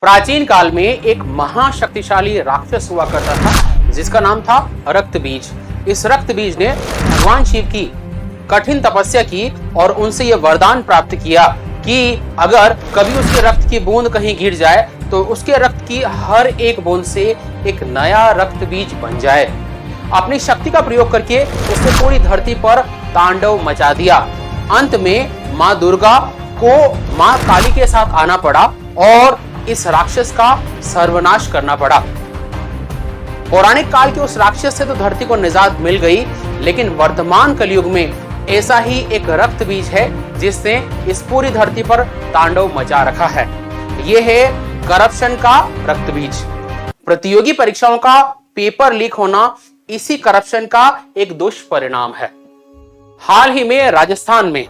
प्राचीन काल में एक महाशक्तिशाली राक्षस हुआ करता था जिसका नाम था रक्त बीज। इस रक्त बीज ने भगवान शिव की कठिन तपस्या की और उनसे यह वरदान प्राप्त किया कि अगर कभी उसके रक्त की बूंद कहीं गिर जाए तो उसके रक्त की हर एक बूंद से एक नया रक्त बीज बन जाए। अपनी शक्ति का प्रयोग करके उसने पूरी धरती पर तांडव मचा दिया। अंत में माँ दुर्गा को माँ काली के साथ आना पड़ा और इस राक्षस का सर्वनाश करना पड़ा। पौराणिक काल के उस राक्षस से तो धरती को निजात मिल गई, लेकिन वर्तमान कलयुग में ऐसा ही एक रक्त बीज है जिसने इस पूरी धरती पर तांडव मचा रखा है। यह है करप्शन का रक्त बीज। प्रतियोगी परीक्षाओं का पेपर लीक होना इसी करप्शन का एक दुष्परिणाम है। हाल ही में राजस्थान में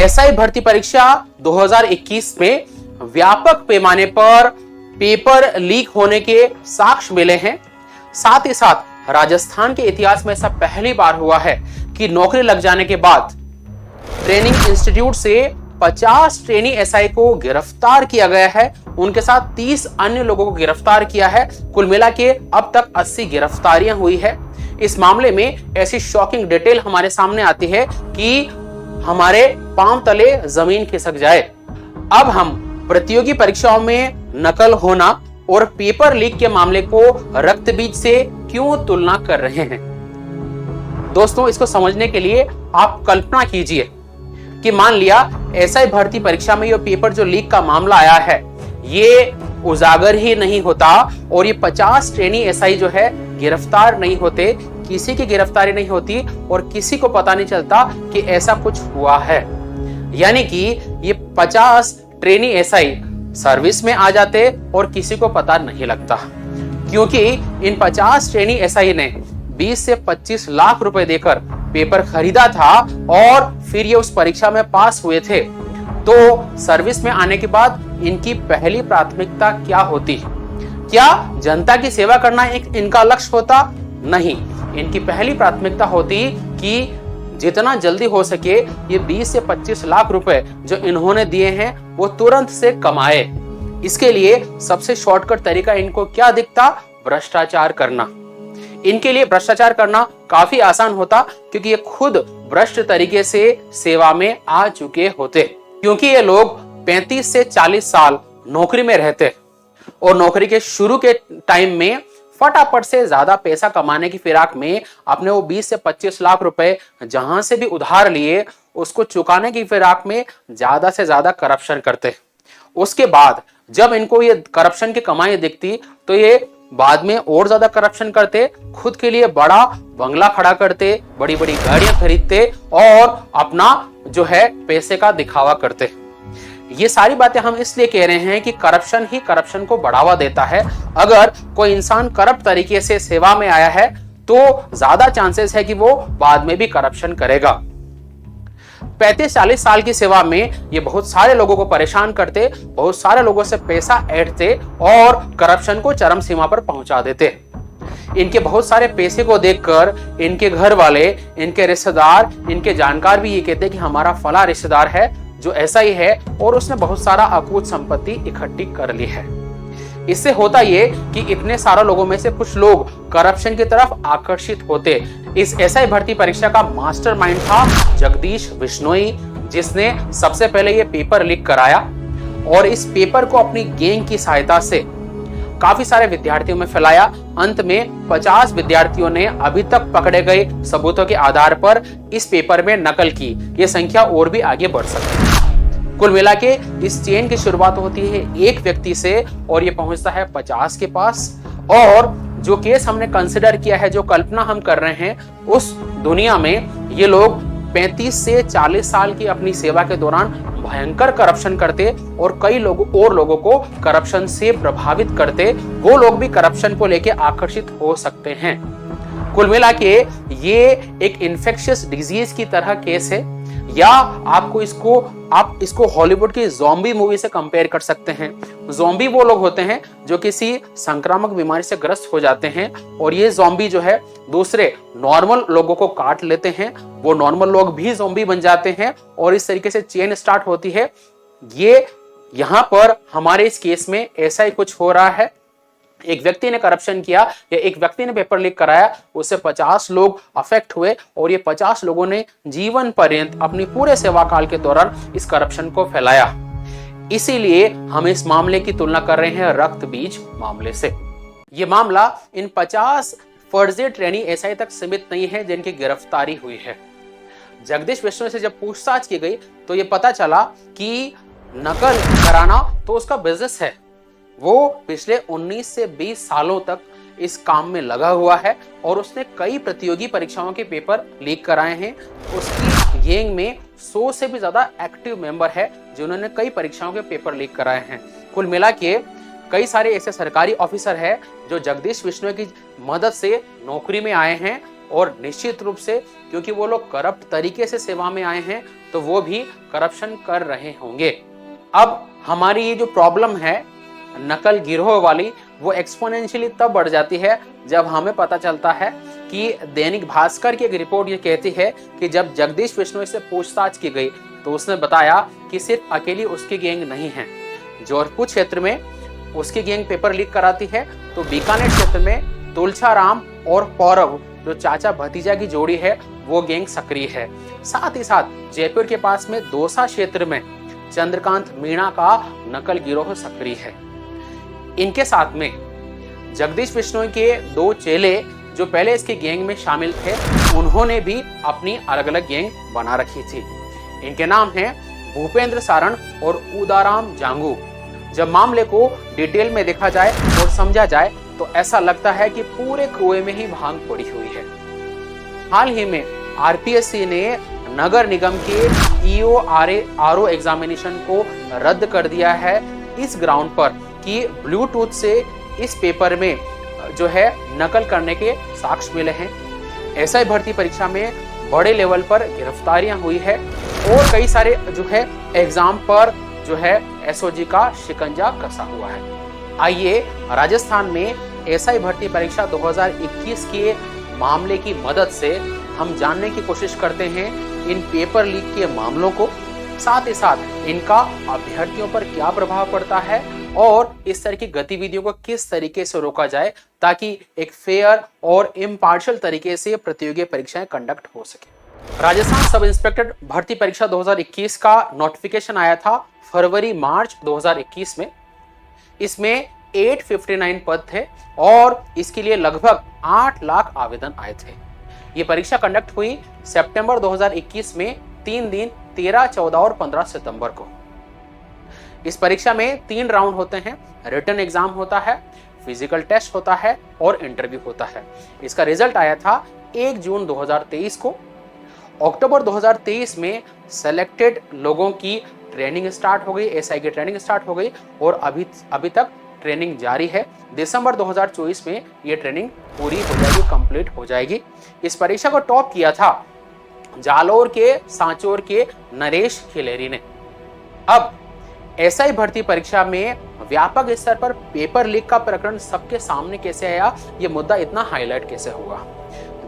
एसआई भर्ती परीक्षा 2021 में व्यापक पैमाने पर पेपर लीक होने के साक्ष्य मिले हैं। साथ ही साथ राजस्थान के इतिहास में ऐसा पहली बार हुआ है कि नौकरी लग जाने के बाद ट्रेनिंग इंस्टीट्यूट से 50 ट्रेनी एसआई को गिरफ्तार किया गया है। उनके साथ 30 अन्य लोगों को गिरफ्तार किया है। कुल मिला के अब तक 80 गिरफ्तारियां हुई है। इस मामले में ऐसी शॉकिंग डिटेल हमारे सामने आती है कि हमारे पांव तले जमीन खिसक जाए। अब हम प्रतियोगी परीक्षाओं में नकल होना और पेपर लीक के मामले को रक्त बीज से क्यों तुलना कर रहे हैं? दोस्तों, इसको समझने के लिए आप कल्पना कीजिए कि मान लिया एसआई भर्ती परीक्षा में ये पेपर जो लीक का मामला आया है ये उजागर ही नहीं होता और ये 50 ट्रेनी एसआई जो है गिरफ्तार नहीं होते, किसी की गिरफ्तारी नहीं होती और किसी को पता नहीं चलता कि ऐसा कुछ हुआ है। यानी कि ये 50 ट्रेनी एसआई सर्विस में आ जाते और किसी को पता नहीं लगता, क्योंकि इन 50 ट्रेनी एसआई ने 20 से 25 लाख रुपए देकर पेपर खरीदा था और फिर ये उस परीक्षा में पास हुए थे। तो सर्विस में आने के बाद इनकी पहली प्राथमिकता क्या होती? क्या जनता की सेवा करना एक इनका लक्ष्य होता? नहीं, इनकी पहली प्राथमिकता होती कि जितना जल्दी हो सके ये 20 से 25 लाख रुपए जो इन्होंने दिए हैं वो तुरंत से कमाए। इसके लिए सबसे शॉर्टकट तरीका इनको क्या दिखता? भ्रष्टाचार करना। इनके लिए भ्रष्टाचार करना काफी आसान होता क्योंकि ये खुद भ्रष्ट तरीके से सेवा में आ चुके होते। क्योंकि ये लोग 35 से 40 साल नौकरी में रहते और नौकरी के शुरू के टाइम में फटाफट से ज्यादा पैसा कमाने की फिराक में अपने वो 20 से 25 लाख रुपए जहां से भी उधार लिए उसको चुकाने की फिराक में ज्यादा से ज्यादा करप्शन करते। उसके बाद जब इनको ये करप्शन की कमाई दिखती तो ये बाद में और ज्यादा करप्शन करते, खुद के लिए बड़ा बंगला खड़ा करते, बड़ी बड़ी गाड़ियां खरीदते और अपना जो है पैसे का दिखावा करते। ये सारी बातें हम इसलिए कह रहे हैं कि करप्शन ही करप्शन को बढ़ावा देता है। अगर कोई इंसान करप्ट तरीके से सेवा में आया है तो ज्यादा चांसेस है कि वो बाद में भी करप्शन करेगा। 35-40 साल की सेवा में ये बहुत सारे लोगों को परेशान करते, बहुत सारे लोगों से पैसा ऐंठते और करप्शन को चरम सीमा पर पहुंचा देते। इनके बहुत सारे पैसे को देखकर इनके घर वाले, इनके रिश्तेदार, इनके जानकार भी ये कहते कि हमारा फला रिश्तेदार है जो ऐसा ही है और उसने बहुत सारा अकूत संपत्ति इकट्ठी कर ली है। इससे होता ये कि इतने सारे लोगों में से कुछ लोग करप्शन की तरफ आकर्षित होते। इस एसआई भर्ती परीक्षा का मास्टरमाइंड था जगदीश बिश्नोई, जिसने सबसे पहले ये पेपर लीक कराया और इस पेपर को अपनी गैंग की सहायता से काफी सारे विद्यार्थियों में फैलाया। अंत में 50 विद्यार्थियों ने अभी तक पकड़े गए सबूतों के आधार पर इस पेपर में नकल की। ये संख्या और भी आगे बढ़ सकती है। कुल मिला के इस चेन की शुरुआत होती है एक व्यक्ति से और ये पहुंचता है 50 के पास। और जो केस हमने कंसिडर किया है, जो कल्पना हम कर रहे हैं, उस दुनिया में ये लोग 35 से 40 साल की अपनी सेवा के दौरान भयंकर करप्शन करते और कई लोगों को करप्शन से प्रभावित करते। वो लोग भी करप्शन को लेके आकर्षित हो सकते हैं। कुल मिला के ये एक इन्फेक्शियस डिजीज की तरह केस है, या आप इसको हॉलीवुड की ज़ॉम्बी मूवी से कंपेयर कर सकते हैं। ज़ॉम्बी वो लोग होते हैं जो किसी संक्रामक बीमारी से ग्रस्त हो जाते हैं और ये ज़ॉम्बी जो है दूसरे नॉर्मल लोगों को काट लेते हैं, वो नॉर्मल लोग भी ज़ॉम्बी बन जाते हैं और इस तरीके से चेन स्टार्ट होती है। ये यहां पर हमारे इस केस में ऐसा ही कुछ हो रहा है। एक व्यक्ति ने करप्शन किया या एक व्यक्ति ने पेपर लीक कराया, उससे 50 लोग अफेक्ट हुए और ये 50 लोगों ने जीवन पर्यंत अपनी पूरे सेवा काल के दौरान इस करप्शन को फैलाया। इसीलिए हम इस मामले की तुलना कर रहे हैं रक्त बीज मामले से। ये मामला इन 50 फर्जी ट्रेनी एसआई तक सीमित नहीं है जिनकी गिरफ्तारी हुई है। जगदीश बिश्नोई से जब पूछताछ की गई तो ये पता चला कि नकल कराना तो उसका बिजनेस है। वो पिछले 19 से 20 सालों तक इस काम में लगा हुआ है और उसने कई प्रतियोगी परीक्षाओं के पेपर लीक कराए हैं। उसकी गैंग में 100 से भी ज्यादा एक्टिव मेंबर है जिन्होंने कई परीक्षाओं के पेपर लीक कराए हैं। कुल मिला के कई सारे ऐसे सरकारी ऑफिसर हैं जो जगदीश बिश्नोई की मदद से नौकरी में आए हैं और निश्चित रूप से क्योंकि वो लोग करप्ट तरीके से सेवा में आए हैं तो वो भी करप्शन कर रहे होंगे। अब हमारी ये जो प्रॉब्लम है नकल गिरोह वाली, वो एक्सपोनेंशियली तब बढ़ जाती है जब हमें पता चलता है कि दैनिक भास्कर की एक रिपोर्ट ये कहती है कि जब जगदीश बिश्नोई से पूछताछ की गई तो उसने बताया कि सिर्फ अकेली उसकी गैंग नहीं है। जोधपुर क्षेत्र में उसकी गैंग पेपर लीक कराती है तो बीकानेर क्षेत्र में तुलछाराम और पौरव जो चाचा भतीजा की जोड़ी है वो गैंग सक्रिय है। साथ ही साथ जयपुर के पास में दौसा क्षेत्र में चंद्रकांत मीणा का नकल गिरोह सक्रिय है। इनके साथ में जगदीश बिश्नोई के 2 चेले जो पहले इसके गैंग में शामिल थे उन्होंने भी अपनी अलग अलग गैंग बना रखी थी। इनके नाम हैं भूपेंद्र सारण और उदाराम जांगू। जब मामले को डिटेल में देखा जाए और समझा जाए तो ऐसा लगता है कि पूरे कुएं में ही भांग पड़ी हुई है। हाल ही में आरपीएससी ने नगर निगम के ईओ आरओ एग्जामिनेशन को रद्द कर दिया है इस ग्राउंड पर कि ब्लूटूथ से इस पेपर में जो है नकल करने के साक्ष्य मिले हैं। एसआई भर्ती परीक्षा में बड़े लेवल पर गिरफ्तारियां हुई है और कई सारे जो है एग्जाम पर जो है एसओजी का शिकंजा कसा हुआ है। आइए राजस्थान में एसआई भर्ती परीक्षा 2021 के मामले की मदद से हम जानने की कोशिश करते हैं इन पेपर लीक के मामलों को, साथ ही साथ इनका अभ्यर्थियों पर क्या प्रभाव पड़ता है और इस तरह की गतिविधियों को किस तरीके से रोका जाए ताकि एक फेयर और इम्पार्शियल तरीके से प्रतियोगी परीक्षाएं कंडक्ट हो सके। राजस्थान सब इंस्पेक्टर भर्ती परीक्षा 2021 का नोटिफिकेशन आया था फरवरी मार्च 2021 में। इसमें 859 पद थे और इसके लिए लगभग 8 लाख आवेदन आए थे। ये परीक्षा कंडक्ट हुई सितंबर 2021 में 3 दिन 13, 14 और 15 सितंबर को। इस परीक्षा में 3 राउंड होते हैं। रिटन एग्जाम होता है, फिजिकल टेस्ट होता है और इंटरव्यू होता है। इसका रिजल्ट आया था 1 जून 2023 को। अक्टूबर 2023 में सेलेक्टेड लोगों की ट्रेनिंग स्टार्ट हो गई, एसआई की ट्रेनिंग स्टार्ट हो गई और अभी तक ट्रेनिंग जारी है। दिसंबर 2024 में ये ट्रेनिंग पूरी हो जाएगी, कंप्लीट हो जाएगी। इस परीक्षा को टॉप किया था जालोर के सांचौर के नरेश खिलेरी ने। अब एसआई भर्ती परीक्षा में व्यापक स्तर पर पेपर लीक का प्रकरण सबके सामने कैसे आया, ये मुद्दा इतना हाईलाइट कैसे हुआ।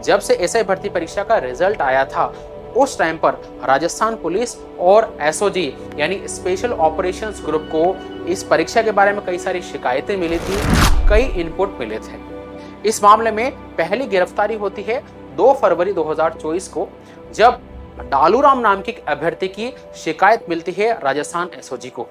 जब से एसआई भर्ती परीक्षा का रिजल्ट आया था उस टाइम पर राजस्थान पुलिस और एसओजी यानी स्पेशल ऑपरेशंस ग्रुप को इस परीक्षा के बारे में कई सारी शिकायतें मिली थी, कई इनपुट मिले थे। इस मामले में पहली गिरफ्तारी होती है 2 फरवरी 2024 को, जब डालूराम नाम के अभ्यर्थी की शिकायत मिलती है राजस्थान एसओजी को।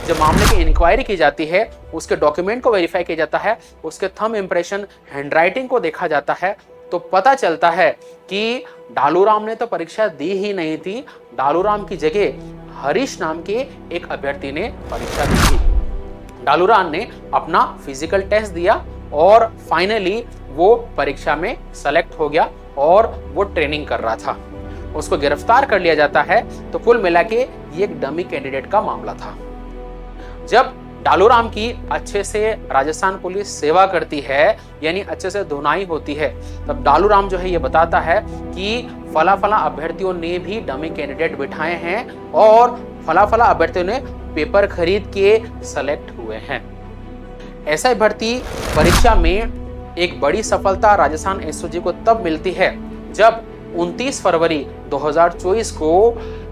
जब मामले की इंक्वायरी की जाती है, उसके डॉक्यूमेंट को वेरीफाई किया जाता है, उसके थंब इंप्रेशन, हैंडराइटिंग को देखा जाता है, तो पता चलता है कि डालूराम ने तो परीक्षा दी ही नहीं थी। डालूराम की जगह हरीश नाम के एक अभ्यर्थी ने परीक्षा दी थी। डालूराम ने अपना फिजिकल टेस्ट दिया और फाइनली वो परीक्षा में सेलेक्ट हो गया और वो ट्रेनिंग कर रहा था। उसको गिरफ्तार कर लिया जाता है। तो कुल मिला के ये एक डमी कैंडिडेट का मामला था। जब डालूराम की अच्छे से राजस्थान पुलिस सेवा करती है, यानी अच्छे से धुनाई होती है, तब डालूराम जो है ये बताता है कि फला फला अभ्यर्थियों ने भी डमी कैंडिडेट बिठाए हैं और फला फला अभ्यर्थियों ने पेपर खरीद के सेलेक्ट हुए हैं। एसआई भर्ती परीक्षा में एक बड़ी सफलता राजस्थान एसओजी को तब मिलती है जब 29 फरवरी 2024 को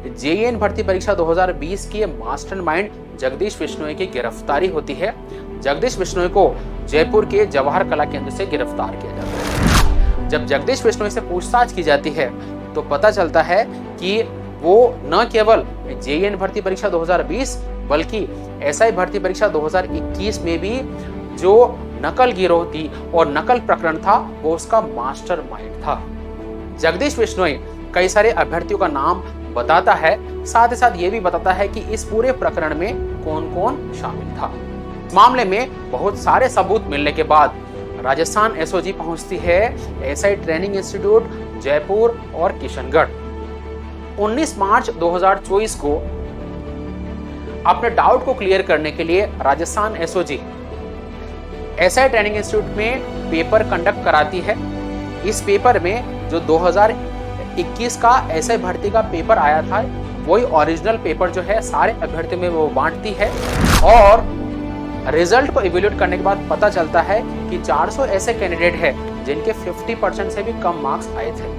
जेईएन भर्ती परीक्षा 2020 के मास्टरमाइंड जगदीश बिश्नोई की गिरफ्तारी होती है। जगदीश बिश्नोई को जयपुर के जवाहर कला केंद्र से गिरफ्तार किया जाता है। जब जगदीश बिश्नोई से पूछताछ की जाती है तो पता चलता है कि वो न केवल जेईई भर्ती परीक्षा 2020 बल्कि एसआई भर्ती परीक्षा 2021 में भी जो नकल गिरोह थी और नकल प्रकरण था वो उसका मास्टरमाइंड था। जगदीश बिश्नोई कई सारे अभ्यर्थियों का नाम बताता है, साथ ही साथ ये भी बताता है कि इस पूरे प्रकरण में कौन कौन शामिल था। इस मामले में बहुत सारे सबूत मिलने के बाद राजस्थान एसओजी पहुंचती है एसआई ट्रेनिंग इंस्टीट्यूट जयपुर और किशनगढ़। 19 मार्च 2024 को अपने डाउट को क्लियर करने के लिए Rajasthan SOG SI training institute में पेपर कंडक्ट कराती है। इस पेपर में जो 2021 का एसआई भर्ती का पेपर आया था वही ओरिजिनल पेपर जो है सारे अभ्यर्थियों में वो बांटती है और रिजल्ट को इवैल्यूएट करने के बाद पता चलता है कि 400 ऐसे कैंडिडेट हैं जिनके 50% से भी कम मार्क्स आए थे।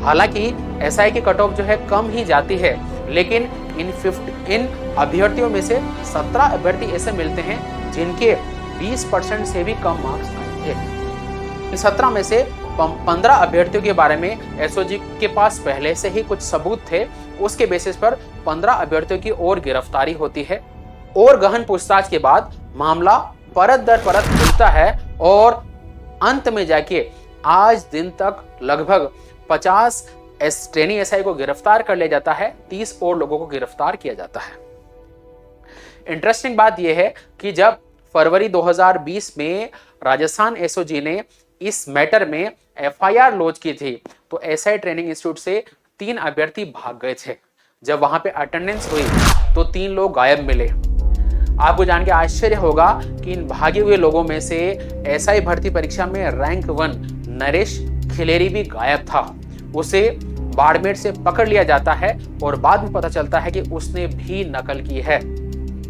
हालांकि एसआई की कट ऑफ जो है कम ही जाती है, लेकिन इन अभ्यर्थियों में से 17 अभ्यर्थी ऐसे मिलते हैं जिनके 20% से भी कम मार्क्स आए थे। इन 17 में से 15 अभ्यर्थियों के बारे में एसओजी के पास पहले से ही कुछ सबूत थे। उसके बेसिस पर 15 अभ्यर्थियों की और गिरफ्तारी होती है और गहन पूछताछ के बाद मामला परत दर परत खुलता है और अंत में जाके आज दिन तक लगभग 50 ट्रेनी एसआई को गिरफ्तार कर लिया जाता है, 30 और लोगों को गिरफ्तार किया जाता है। इंटरेस्टिंग बात यह है कि जब फरवरी 2020 में राजस्थान एसओजी ने इस मैटर में एफआईआर लॉन्च की थी तो एसआई ट्रेनिंग इंस्टीट्यूट से 3 अभ्यर्थी भाग गए थे। जब वहां पे अटेंडेंस हुई तो 3 लोग गायब मिले। आपको जान के आश्चर्य होगा कि इन भागे हुए लोगों में से एसआई भर्ती परीक्षा में रैंक 1 नरेश खिलेरी भी गायब था। उसे बाड़मेर से पकड़ लिया जाता है और बाद में पता चलता है कि उसने भी नकल की है।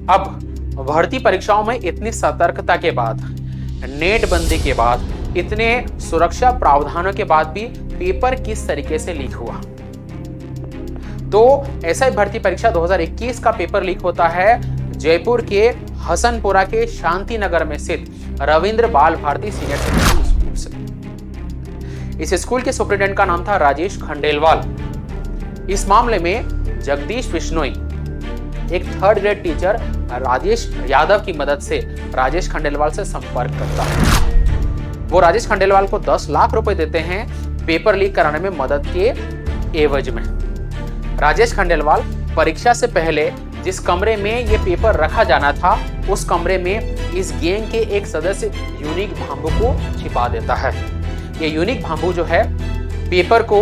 अब भर्ती परीक्षाओं में इतनी सतर्कता के बाद, नेट बंदी के बाद, इतने सुरक्षा प्रावधानों के बाद भी पेपर किस तरीके से लीक हुआ? तो एसआई भर्ती परीक्षा 2021 का पेपर लीक होता है जयपुर के हसनपुरा के शांति नगर में स्थित रविंद्र बाल भारती सीनियर सेकेंडरी स्कूल से। इस स्कूल के सुपरिटेंडेंट का नाम था राजेश खंडेलवाल। इस मामले में जगदीश बिश्नोई एक 3rd grade teacher Rajesh Yadav की मदद से राजेश खंडेलवाल से संपर्क करता है। वो राजेश खंडेलवाल को 10 लाख रुपए देते हैं पेपर लीक कराने में मदद के एवज में। राजेश खंडेलवाल परीक्षा से पहले जिस कमरे में ये पेपर रखा जाना था उस कमरे में इस गैंग के एक सदस्य यूनिक भांबू को छिपा देता है। ये यूनिक भांबू जो है पेपर को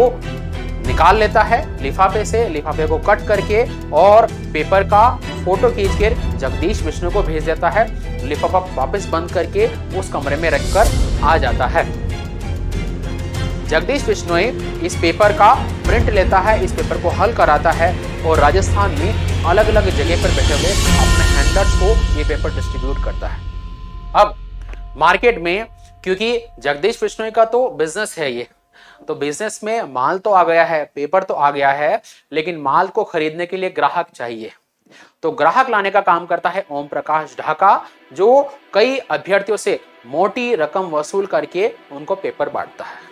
निकाल लेता है लिफाफे से, लिफाफे को कट करके और पेपर का फोटो खींचकर जगदीश बिश्नोई को भेज देता है। लिफाफा वापस बंद करके उस कमरे में रखकर आ जाता है। जगदीश बिश्नोई इस पेपर का प्रिंट लेता है, इस पेपर को हल कराता है और राजस्थान में अलग अलग जगह पर बैठे हुए अपने हैंडलर्स को ये पेपर डिस्ट्रीब्यूट करता है। अब मार्केट में क्योंकि जगदीश बिश्नोई का तो बिजनेस है ये, तो बिजनेस में माल तो आ गया है, पेपर तो आ गया है, लेकिन माल को खरीदने के लिए ग्राहक चाहिए। तो ग्राहक लाने का काम करता है ओम प्रकाश ढाका, जो कई अभ्यर्थियों से मोटी रकम वसूल करके उनको पेपर बांटता है।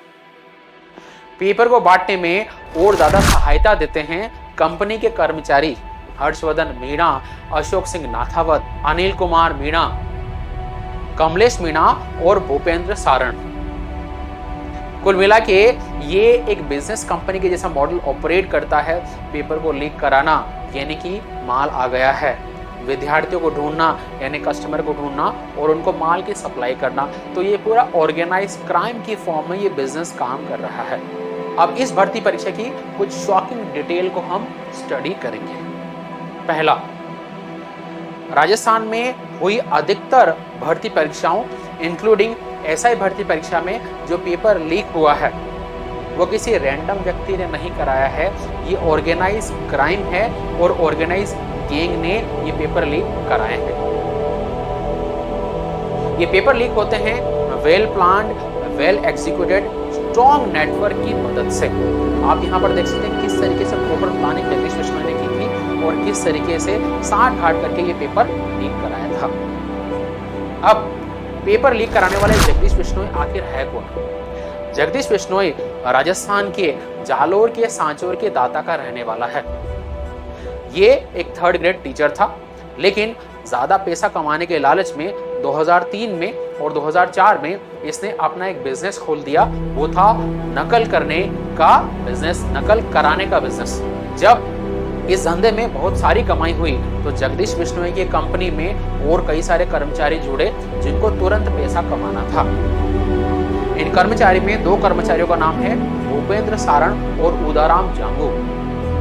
पेपर को बांटने में और ज्यादा सहायता देते हैं कंपनी के कर्मचारी हर्षवर्धन मीणा, अशोक सिंह नाथावत, अनिल कुमार मीणा, कमलेश मीणा और भूपेंद्र सारण। कुल मिला के ये एक बिजनेस कंपनी के जैसा मॉडल ऑपरेट करता है। पेपर को लीक कराना यानी कि माल आ गया है, विद्यार्थियों को ढूंढना यानी कस्टमर को ढूंढना और उनको माल की सप्लाई करना। तो ये पूरा ऑर्गेनाइज क्राइम की फॉर्म में ये बिजनेस काम कर रहा है। अब इस भर्ती परीक्षा की कुछ शॉकिंग डिटेल को हम स्टडी करेंगे। पहला, राजस्थान में हुई अधिकतर भर्ती परीक्षाओं इंक्लूडिंग एसआई भर्ती परीक्षा में जो पेपर लीक हुआ है वो किसी रैंडम व्यक्ति ने नहीं कराया है, ये ऑर्गेनाइज क्राइम है और ऑर्गेनाइज गैंग ने ये पेपर लीक कराए हैं। ये पेपर लीक होते हैं well planned, well executed strong network की मदद से। आप यहाँ पर देख सकते हैं किस तरीके से प्रॉपर प्लानिंग जगदीश बिश्नोई ने की थी और किस तरीके से साठ घाट करके ये पेपर लीक कराया था। अब पेपर लीक कराने वाले जगदीश बिश्नोई आखिर है कौन? जगदीश बिश्नोई राजस्थान के जालोर के सांचौर के दाता का रहने वाला है। ये एक थर्ड ग्रेड टीचर था, लेकिन ज्यादा पैसा कमाने के लालच में 2003 में और 2004 में इसने अपना एक बिजनेस खोल दिया। वो था नकल करने का बिजनेस, नकल कराने का बिजनेस। जब इस धंधे में बहुत सारी कमाई हुई तो जगदीश बिश्नोई की कंपनी में और कई सारे कर्मचारी जुड़े जिनको तुरंत पैसा कमाना था। इन कर्मचारी में 2 कर्मचारियों का नाम है भूपेंद्र सारण और उदाराम जांगू।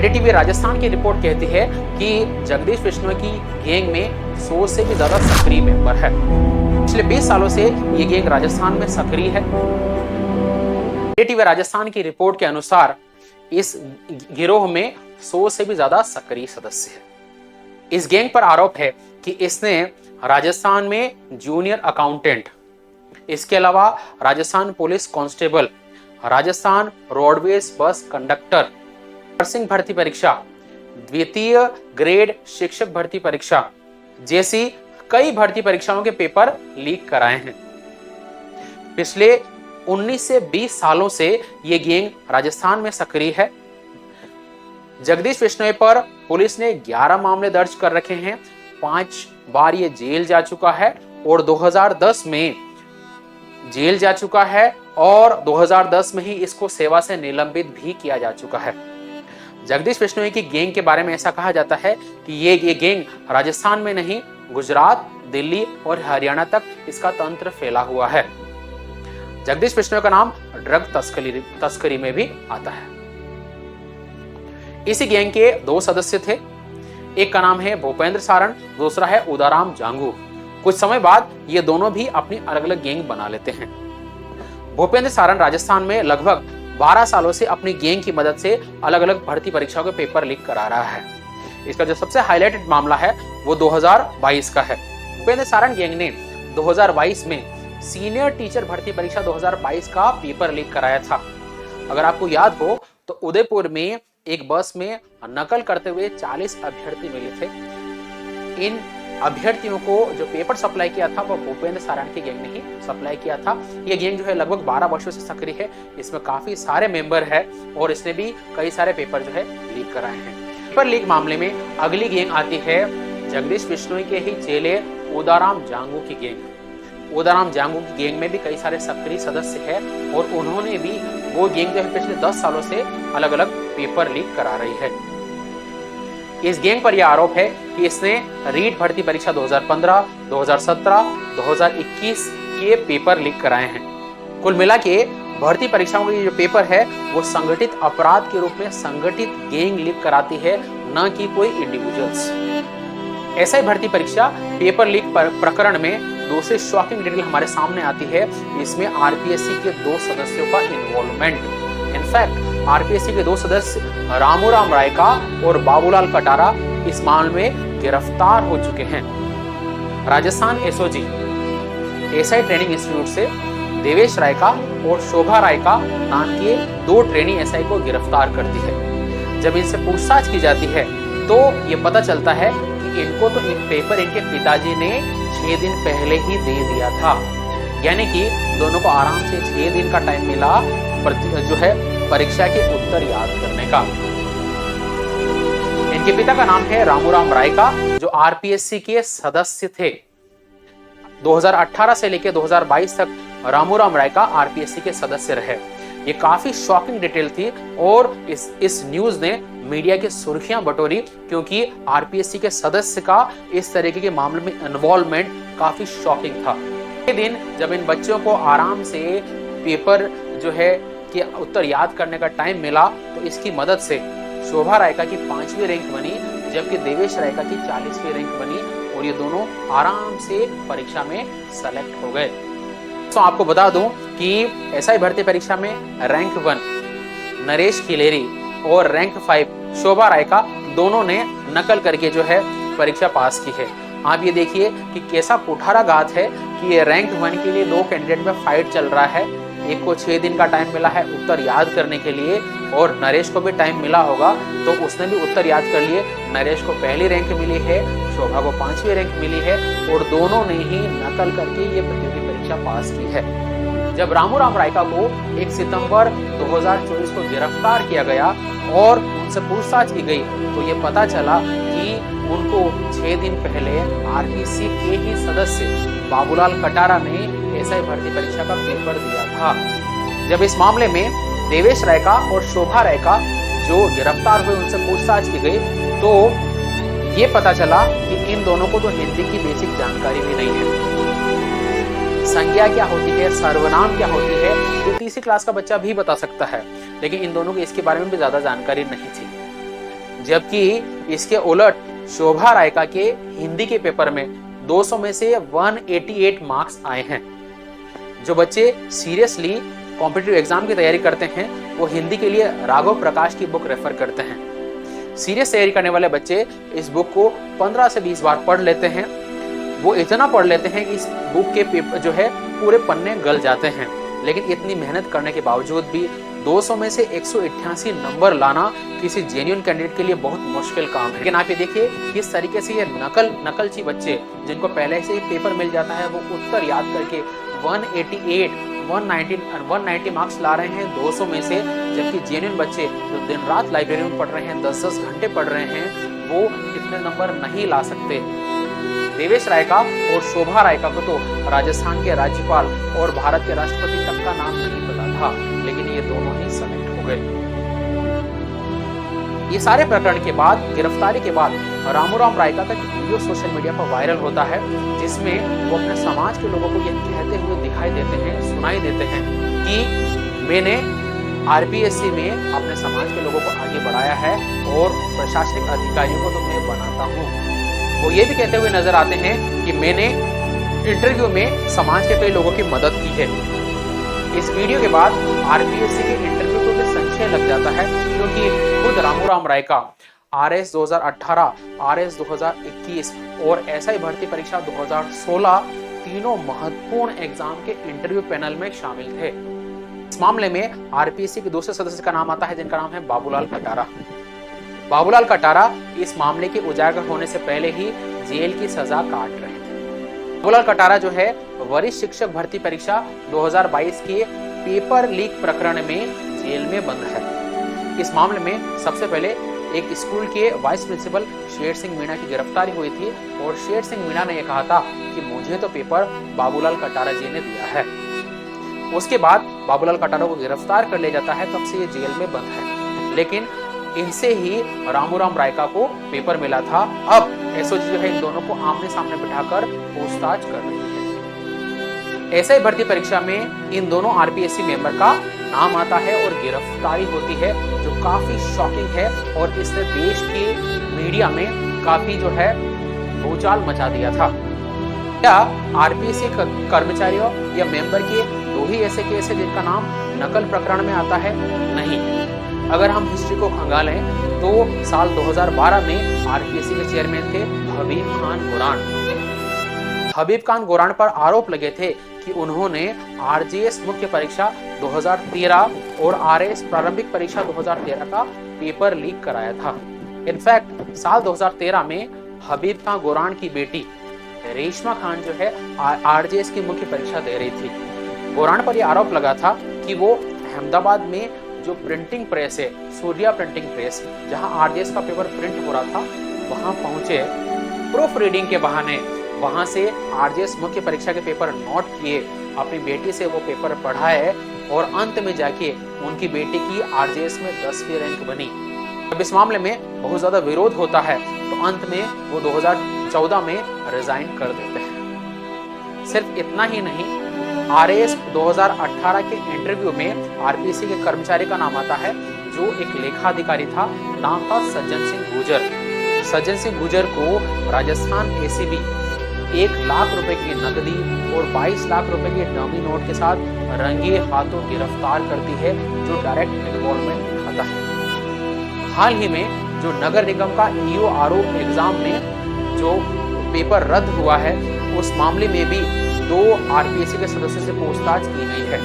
टीवी राजस्थान की रिपोर्ट कहती है कि जगदीश बिश्नोई की गैंग में 100 से भी ज्यादा सक्रिय मेंबर है। पिछले 20 सालों से ये गैंग राजस्थान में सक्रिय है। टीवी राजस्थान की रिपोर्ट के अनुसार इस गिरोह में 100 से भी ज्यादा सक्रिय सदस्य है। इस गैंग पर आरोप है कि इसने राजस्थान में जूनियर अकाउंटेंट, इसके अलावा Rajasthan police constable, Rajasthan roadways bus conductor, nursing भर्ती परीक्षा, द्वितीय ग्रेड शिक्षक भर्ती परीक्षा जैसी कई भर्ती परीक्षाओं के पेपर लीक कराए हैं। पिछले 19 से 20 सालों से ये गैंग राजस्थान में सक्रिय है। जगदीश बिश्नोई पर पुलिस ने 11 मामले दर्ज कर रखे हैं। 5 बार ये जेल जा चुका है और 2010 में जेल जा चुका है और 2010 में ही इसको सेवा से निलंबित भी किया जा चुका है। जगदीश बिश्नोई की गैंग के बारे में ऐसा कहा जाता है कि ये गैंग राजस्थान में नहीं, गुजरात, दिल्ली और हरियाणा तक इसका तंत्र फैला हुआ है। जगदीश बिश्नोई का नाम ड्रग तस्करी में भी आता है। इसी गैंग के 2 सदस्य थे। एक का नाम है भूपेंद्र सारण, दूसरा है उदाराम जांगू। कुछ समय बाद ये दोनों भी अपनी अलग अलग गैंग बना लेते हैं। भूपेंद्र सारण राजस्थान में लगभग 12 सालों से अपनी गैंग की मदद से अलग अलग भर्ती परीक्षाओं के पेपर लीक करा रहा है। इसका जो सबसे हाईलाइटेड मामला है वो 2022 का है। भूपेंद्र सारण गैंग ने 2022 में सीनियर टीचर भर्ती परीक्षा 2022 का पेपर लीक कराया था। अगर आपको याद हो तो उदयपुर में एक बस में नकल करते हुए 40 अभ्यर्थी मिले थे। इन अभ्यर्थियों को जो पेपर सप्लाई किया था वो भूपेंद्र सारण की गैंग ने ही सप्लाई किया था। ये गैंग जो है लगभग 12 वर्षों से सक्रिय है। इसमें काफी सारे मेंबर है और इसने भी कई सारे पेपर जो है लीक कराए हैं। पेपर लीक मामले में अगली गैंग आती है जगदीश बिश्नोई के ही चेले उदाराम जांगू की गैंग। उदाराम जांगू की गैंग में भी कई सारे सक्रिय सदस्य हैं और उन्होंने भी वो गैंग जो है पिछले 10 सालों से अलग अलग पेपर लीक करा रही है। इस गैंग पर यह आरोप है कि इसने रीट भर्ती परीक्षा 2015, 2017, 2021 के पेपर लीक कराए हैं। कुल मिला के भर्ती परीक्षाओं के जो पेपर है वो संगठित अपराध के रूप में संगठित गैंग लीक कराती है, न कि कोई इंडिविजुअल्स। ऐसा ही भर्ती परीक्षा पेपर लीक प्रकरण में दूसरी शॉकिंग डिटेल हमारे सामने आती है। इसमें आरपीएससी के 2 सदस्यों का इन्वॉल्वमेंट। इनफैक्ट आरपीएससी के 2 सदस्य रामूराम रायका और बाबूलाल कटारा इस मामले में गिरफ्तार हो चुके हैं। Rajasthan SOG SI training institute से देवेश रायका और शोभा रायका नाम के 2 ट्रेनिंग एसआई को गिरफ्तार करती है। जब इनसे पूछताछ की जाती है तो ये पता चलता है कि इनको तो एक पेपर इनके पिताजी ने 6 दिन पहले ही दे दिया था। यानी कि दोनों को आराम से 6 दिन का टाइम मिला जो है परीक्षा के उत्तर याद करने का। इनके पिता का नाम है रामूराम रायका, जो आरपीएससी के सदस्य थे। 2018 से लेकर 2022 तक रामूराम रायका आरपीएससी के सदस्य रहे। ये काफी शॉकिंग डिटेल थी और इस न्यूज ने मीडिया की सुर्खियां बटोरी, क्योंकि आरपीएससी के सदस्य का इस तरीके के मामले में इन्वॉल्वमेंट काफी शॉकिंग था। ये दिन जब इन बच्चों को आराम से पेपर जो है कि उत्तर याद करने का टाइम मिला तो इसकी मदद से शोभा रायका की 5वीं रैंक बनी, जबकि देवेश रायका की 40वीं रैंक बनी और ये दोनों आराम से परीक्षा में सेलेक्ट हो गए। तो आपको बता दूं कि एसआई भर्ती परीक्षा में रैंक 1 नरेश खिलेरी और रैंक 5 शोभा रायका दोनों ने नकल करके जो है परीक्षा पास की है। आप ये देखिए कि कैसा पुठारा गाथ है कि ये रैंक 1 के लिए 2 कैंडिडेट में फाइट चल रहा है। एक को 6 दिन का टाइम मिला है उत्तर याद करने के लिए और नरेश को भी टाइम मिला होगा, तो उसने भी उत्तर याद कर लिए। नरेश को पहली रैंक मिली है, शोभा को 5वीं रैंक मिली है और दोनों ने ही नकल करके ये प्रतियोगी परीक्षा पास की है। जब रामूराम रायका को 1 सितंबर 2024 को गिरफ्तार किया गया और उनसे पूछताछ की गई, तो ये पता चला कि उनको 6 दिन पहले आरपीसी के ही सदस्य बाबूलाल कटारा ने एसआई भर्ती परीक्षा का पेपर दिया था। जब इस मामले में देवेश रायका और शोभा रायका जो गिरफ्तार हुए उनसे पूछताछ की गई, तो ये पता चला कि इन दोनों को तो हिंदी की बेसिक जानकारी भी नहीं है। संज्ञा क्या होती है, सर्वनाम क्या होती है, ये तीसरी क्लास का बच्चा भी बता सकता है, लेकिन इन दोनों को इसके बारे में भी ज्यादा जानकारी नहीं थी। जबकि इसके उलट शोभा रायका के हिंदी के पेपर में 200 में से 188 मार्क्स आए हैं। जो बच्चे सीरियसली कॉम्पिटिटिव एग्जाम की तैयारी करते हैं वो हिंदी के लिए राघव प्रकाश की बुक रेफर करते हैं। सीरियस तैयारी करने वाले बच्चे इस बुक को 15 से 20 बार पढ़ लेते हैं। वो इतना पढ़ लेते हैं कि इस बुक के पेपर जो है पूरे पन्ने गल जाते हैं। लेकिन इतनी मेहनत करने के बावजूद भी 200 में से 188 नंबर लाना किसी जेन्युइन कैंडिडेट के लिए बहुत मुश्किल काम है। लेकिन आप ये देखिए किस तरीके से ये नकलची बच्चे जिनको पहले से ही पेपर मिल जाता है वो उत्तर याद करके 188, 190 मार्क्स ला रहे हैं 200 में से, जबकि जेन्युइन बच्चे जो दिन रात लाइब्रेरी में पढ़ रहे हैं, 10-10 घंटे पढ़ रहे हैं, वो इतने नंबर नहीं ला सकते। देवेश रायका और शोभा रायका को तो राजस्थान के राज्यपाल और भारत के राष्ट्रपति तक का नाम नहीं पता था, लेकिन ये दोनों ही सेलेक्ट हो गए। ये सारे प्रकरण के बाद, गिरफ्तारी के बाद रामूराम रायका का वीडियो सोशल मीडिया पर वायरल होता है, जिसमें वो अपने समाज के लोगों को ये कहते हुए दिखाई देते हैं, सुनाई देते हैं कि मैंने आरपीएससी में अपने समाज के लोगों को आगे बढ़ाया है और प्रशासनिक अधिकारियों को तो मैं बनाता हूँ। वो ये भी कहते हुए नजर आते हैं कि मैंने इंटरव्यू में समाज के कई लोगों की मदद की है। इस वीडियो के बाद आरपीएससी के इंटरव्यू को भी संशय लग जाता है, क्योंकि खुद रामूराम रायका आरएस 2018, आरएस 2021 और एसआई भर्ती परीक्षा 2016 तीनों महत्वपूर्ण एग्जाम के इंटरव्यू पैनल में शामिल थे। इस मामले में आरपीएससी के दूसरे सदस्य का नाम आता है जिनका नाम है बाबूलाल कटारा। बाबूलाल कटारा इस मामले के उजागर होने से पहले ही जेल की सजा काट रहे थे। बाबूलाल कटारा जो है वरिष्ठ शिक्षक भर्ती परीक्षा 2022 के पेपर लीक प्रकरण में जेल में बंद है। इस मामले में सबसे पहले एक स्कूल के वाइस प्रिंसिपल शेर सिंह मीणा की गिरफ्तारी हुई थी और शेर सिंह मीणा ने यह कहा था कि मुझे तो पेपर बाबूलाल कटारा जी ने दिया है। उसके बाद बाबूलाल कटारा को गिरफ्तार कर लिया जाता है, तब से ये जेल में बंद है। लेकिन इनसे ही रामूराम रायका को पेपर मिला था। अब एसओजी जो है इन दोनों को आमने सामने बिठाकर पूछताछ कर रही है। एसआई भर्ती परीक्षा में इन दोनों आरपीएससी मेंबर का नाम आता है और गिरफ्तारी होती है, जो काफी शॉकिंग है और इसने देश की मीडिया में काफी जो है भूचाल मचा दिया था। क्या आरपीएससी कर्मचारियों या मेंबर के 2 ही ऐसे केस है जिनका नाम नकल प्रकरण में आता है? नहीं। अगर हम हिस्ट्री को खंगालें तो साल 2012 में आरपीएससी के चेयरमैन थे हबीब खान गोरान। हबीब खान गोरान पर आरोप लगे थे कि उन्होंने आरजेएस मुख्य परीक्षा 2013 और आरएस प्रारंभिक परीक्षा 2013 का पेपर लीक कराया था। इनफैक्ट साल 2013 में हबीब खान गोरान की बेटी रेशमा खान जो है आरजेएस की मुख्य परीक्षा दे रही थी। गोरान पर यह आरोप लगा था कि वो अहमदाबाद में जो प्रिंटिंग प्रेस है, सूर्या प्रिंटिंग प्रेस, जहां आरजेएस का पेपर प्रिंट हो रहा था, वहां पहुंचे, प्रूफ रीडिंग के बहाने वहां से आरजेएस मुख्य परीक्षा के पेपर नोट किए, अपनी बेटी से वो पेपर पढ़ाए और अंत में जाके उनकी बेटी की आरजेएस में 10वीं रैंक बनी। अब इस मामले में बहुत ज्यादा विरोध होता है, तो अंत में वो 2014 में रिजाइन कर देते हैं। सिर्फ इतना ही नहीं, आरएस 2018 के इंटरव्यू में आरपीएससी के कर्मचारी का नाम आता है जो एक लेखाधिकारी था, नाम था सज्जन सिंह गुर्जर। सज्जन सिंह गुर्जर को राजस्थान एसीबी 1 लाख रुपए की नकदी और 22 लाख रुपए के डमी नोट के साथ रंगे हाथों गिरफ्तार करती है, जो डायरेक्ट इन्वॉल्वमेंट दिखाता है। हाल ही में जो नगर निगम का ईओआरओ एग्जाम में जो पेपर रद्द हुआ है, उस मामले में भी 2 आरपीएससी के सदस्यों से पूछताछ की गई है।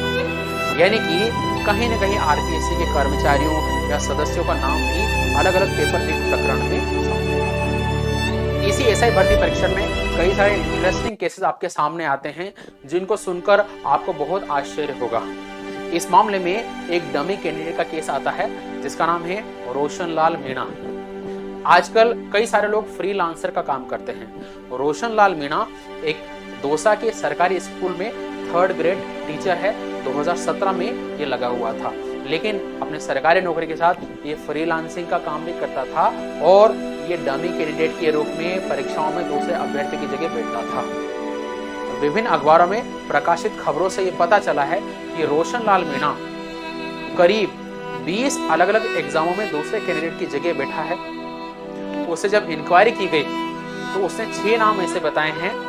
यानी कि कहीं न कहीं आरपीएससी के कर्मचारियों या सदस्यों का नाम भी अलग-अलग पेपर लीक प्रकरण में सामने आया। इसी एसआई भर्ती परीक्षा में कई सारे इंटरेस्टिंग केसेस आपके सामने आते हैं, जिनको सुनकर आपको बहुत आश्चर्य होगा। इस मामले में एक डमी कैंडिडेट का केस आता है, जिसका नाम है रोशनलाल मीणा। आजकल कई सारे लोग फ्रीलांसर का काम करते हैं। रोशनलाल मीणा एक दौसा के सरकारी स्कूल में 3rd ग्रेड टीचर है। 2017 में ये लगा हुआ था, लेकिन अपने सरकारी नौकरी के साथ ये फ्रीलांसिंग का काम भी करता था और ये डमी कैंडिडेट के रूप में परीक्षाओं में दूसरे अभ्यर्थी की जगह बैठता था। विभिन्न अखबारों में प्रकाशित खबरों से ये पता चला है कि रोशनलाल मीणा करीब 20 अलग अलग एग्जामों में दूसरे कैंडिडेट की जगह बैठा है। उससे जब इंक्वायरी की गई तो उसने 6 नाम ऐसे बताए हैं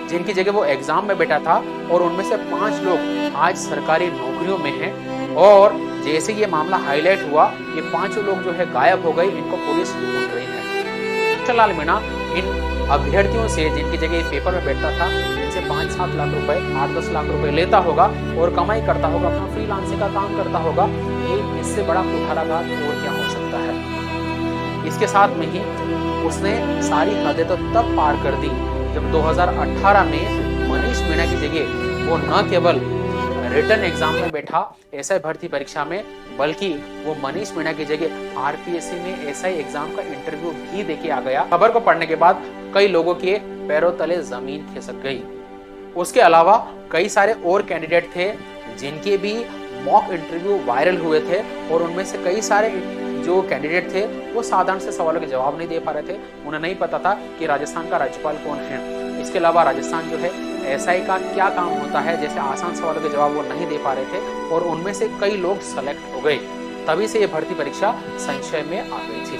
जिनकी जगह वो एग्जाम में बैठा था, और उनमें से 5 लोग आज सरकारी नौकरियों में हैं। और जैसे ये मामला हाईलाइट हुआ, ये 5 लोग जो है गायब हो गए, इनको पुलिस ढूंढ रही है। रोशनलाल मीणा इन अभ्यर्थियों से जिनकी जगह ये पेपर में बैठता था, इनसे 5-7 लाख रुपए, 8-10 लाख रुपए लेता होगा और कमाई करता होगा, अपना फ्रीलांसिंग का काम करता होगा। ये इससे बड़ा कुठाराघात और क्या हो सकता है। इसके साथ में ही उसने सारी हदें तो तब पार कर दी जब 2018 में मनीष मीणा की जगह वो न केवल रिटन एग्जाम में बैठा एसआई भर्ती परीक्षा में, बल्कि वो मनीष मीणा की जगह आरपीएससी में एसआई एग्जाम का इंटरव्यू भी देके आ गया। खबर को पढ़ने के बाद कई लोगों के पैरों तले जमीन खिसक गई। उसके अलावा कई सारे और कैंडिडेट थे जिनके भी मॉक इंटरव्यू वायरल हुए थे, और उनमें से कई सारे जो कैंडिडेट थे वो साधारण से सवालों के जवाब नहीं दे पा रहे थे। उन्हें नहीं पता था कि राजस्थान का राज्यपाल कौन है। इसके अलावा राजस्थान जो है एसआई का क्या काम होता है, जैसे आसान सवालों के जवाब वो नहीं दे पा रहे थे, और उनमें से कई लोग सेलेक्ट हो गए। तभी से ये भर्ती परीक्षा संशय में आ गई थी।